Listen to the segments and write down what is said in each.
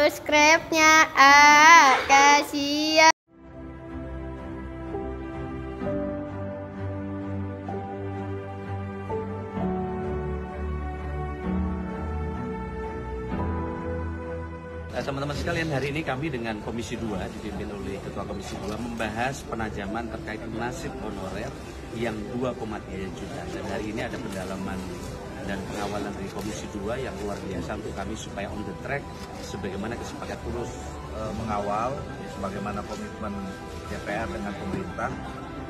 subscribe-nya, kasihan. Teman-teman sekalian, hari ini kami dengan Komisi 2 dipimpin oleh Ketua Komisi 2 membahas penajaman terkait nasib honorer yang 2,3 juta. Dan hari ini ada pendalaman dan pengawalan dari Komisi 2 yang luar biasa untuk kami supaya on the track sebagaimana kesepakatan. Terus mengawal sebagaimana komitmen DPR dengan pemerintah,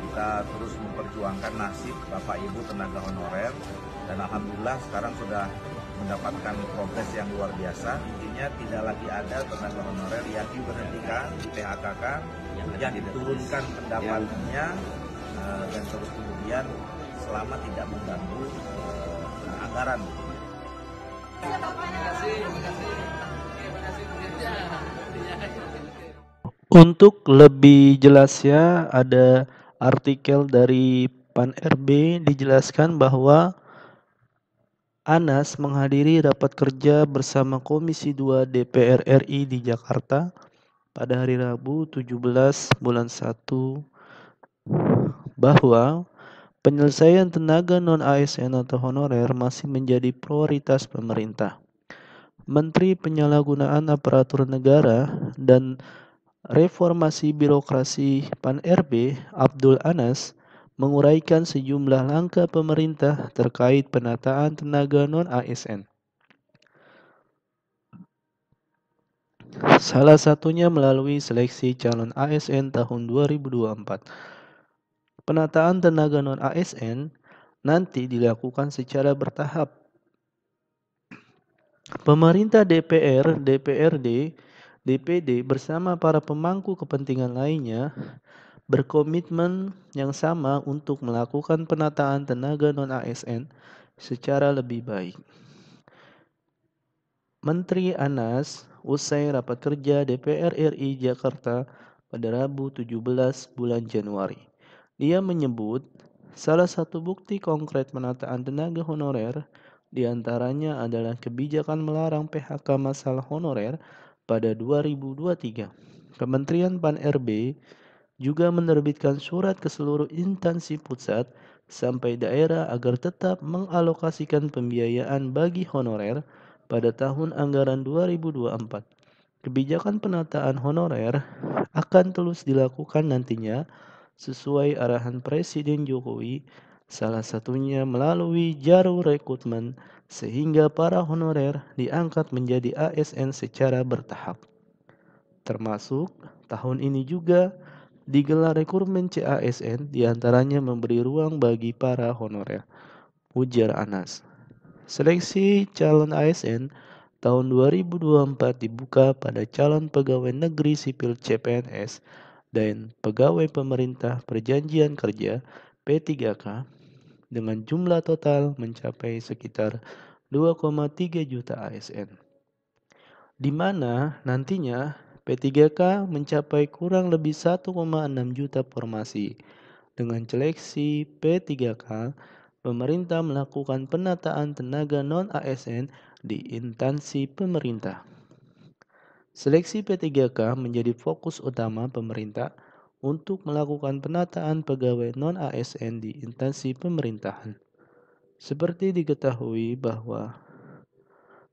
kita terus memperjuangkan nasib Bapak Ibu tenaga honorer, dan alhamdulillah sekarang sudah mendapatkan progres yang luar biasa. Intinya tidak lagi ada tenaga honorer yang diberhentikan, di PHK-kan, yang diturunkan pendapatannya, dan terus kemudian selama tidak mengganggu anggaran. Untuk lebih jelasnya ada artikel dari PAN-RB dijelaskan bahwa Anas menghadiri rapat kerja bersama Komisi 2 DPR RI di Jakarta pada hari Rabu 17 bulan 1 bahwa penyelesaian tenaga non-ASN atau honorer masih menjadi prioritas pemerintah. Menteri Penyalahgunaan Aparatur Negara dan Reformasi Birokrasi PAN-RB Abdul Anas menguraikan sejumlah langkah pemerintah terkait penataan tenaga non-ASN. Salah satunya melalui seleksi calon ASN tahun 2024. Penataan tenaga non-ASN nanti dilakukan secara bertahap. Pemerintah DPR, DPRD, DPD bersama para pemangku kepentingan lainnya berkomitmen yang sama untuk melakukan penataan tenaga non-ASN secara lebih baik. Menteri Anas usai rapat kerja DPR RI Jakarta pada Rabu 17 bulan Januari. Dia menyebut salah satu bukti konkret penataan tenaga honorer diantaranya adalah kebijakan melarang PHK massal honorer pada 2023. Kementerian PAN-RB juga menerbitkan surat ke seluruh instansi pusat sampai daerah agar tetap mengalokasikan pembiayaan bagi honorer pada tahun anggaran 2024. Kebijakan penataan honorer akan terus dilakukan nantinya sesuai arahan Presiden Jokowi, salah satunya melalui jalur rekrutmen sehingga para honorer diangkat menjadi ASN secara bertahap. Termasuk tahun ini juga digelar rekrutmen CASN, diantaranya memberi ruang bagi para honorer, ujar Anas. Seleksi calon ASN tahun 2024 dibuka pada calon pegawai negeri sipil CPNS dan pegawai pemerintah perjanjian kerja P3K dengan jumlah total mencapai sekitar 2,3 juta ASN. Di mana nantinya P3K mencapai kurang lebih 1,6 juta formasi. Dengan seleksi P3K, pemerintah melakukan penataan tenaga non-ASN di instansi pemerintah. Seleksi P3K menjadi fokus utama pemerintah untuk melakukan penataan pegawai non-ASN di instansi pemerintahan. Seperti diketahui bahwa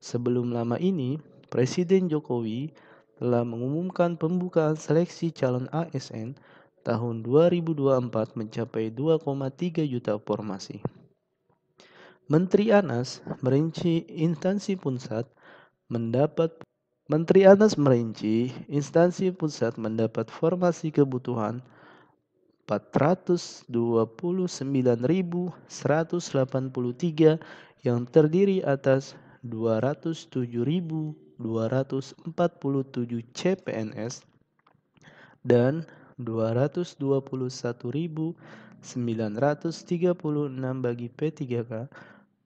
sebelum lama ini, Presiden Jokowi telah mengumumkan pembukaan seleksi calon ASN tahun 2024 mencapai 2,3 juta formasi. Menteri Anas merinci instansi pusat mendapat formasi kebutuhan 429.183 yang terdiri atas 207.247 CPNS dan 221.936 bagi P3K.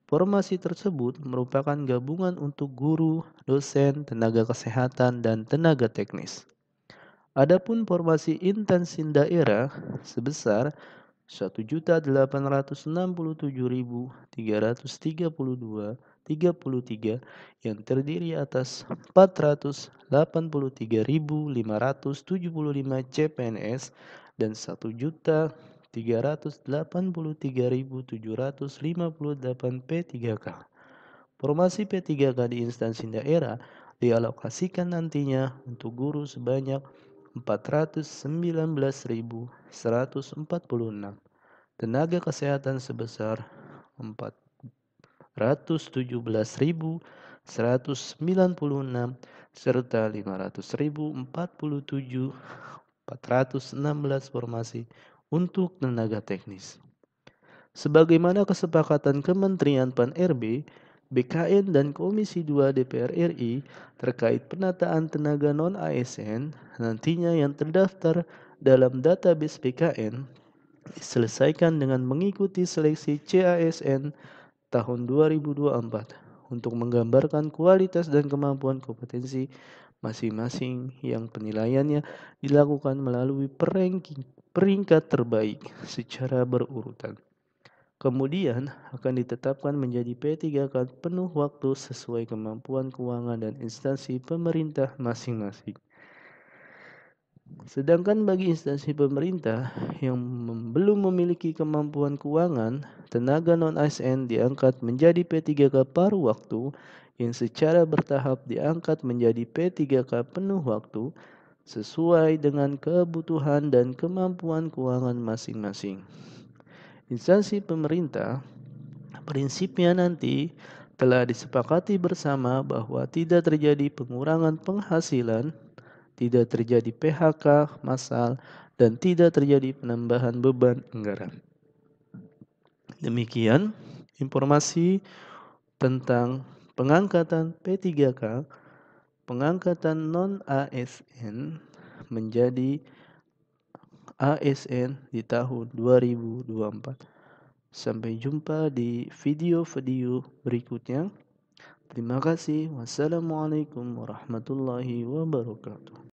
Formasi tersebut merupakan gabungan untuk guru, dosen, tenaga kesehatan, dan tenaga teknis. Adapun formasi instansi daerah sebesar 1.867.333 yang terdiri atas 483.575 CPNS dan 1.383.758 P3K. Formasi P3K di instansi daerah dialokasikan nantinya untuk guru sebanyak 419.146, tenaga kesehatan sebesar 417.196, serta 500.047.416 formasi untuk tenaga teknis. Sebagaimana kesepakatan Kementerian Pan-RB, BKN dan Komisi 2 DPR RI terkait penataan tenaga non-ASN nantinya yang terdaftar dalam database BKN diselesaikan dengan mengikuti seleksi CASN tahun 2024 untuk menggambarkan kualitas dan kemampuan kompetensi masing-masing yang penilaiannya dilakukan melalui peringkat terbaik secara berurutan. Kemudian akan ditetapkan menjadi P3K penuh waktu sesuai kemampuan keuangan dan instansi pemerintah masing-masing. Sedangkan bagi instansi pemerintah yang belum memiliki kemampuan keuangan, tenaga non-ASN diangkat menjadi P3K paruh waktu yang secara bertahap diangkat menjadi P3K penuh waktu sesuai dengan kebutuhan dan kemampuan keuangan masing-masing. Instansi pemerintah prinsipnya nanti telah disepakati bersama bahwa tidak terjadi pengurangan penghasilan, tidak terjadi PHK massal, dan tidak terjadi penambahan beban anggaran. Demikian informasi tentang pengangkatan P3K, pengangkatan non-ASN menjadi ASN di tahun 2024. Sampai jumpa di video-video berikutnya. Terima kasih. Wassalamualaikum warahmatullahi wabarakatuh.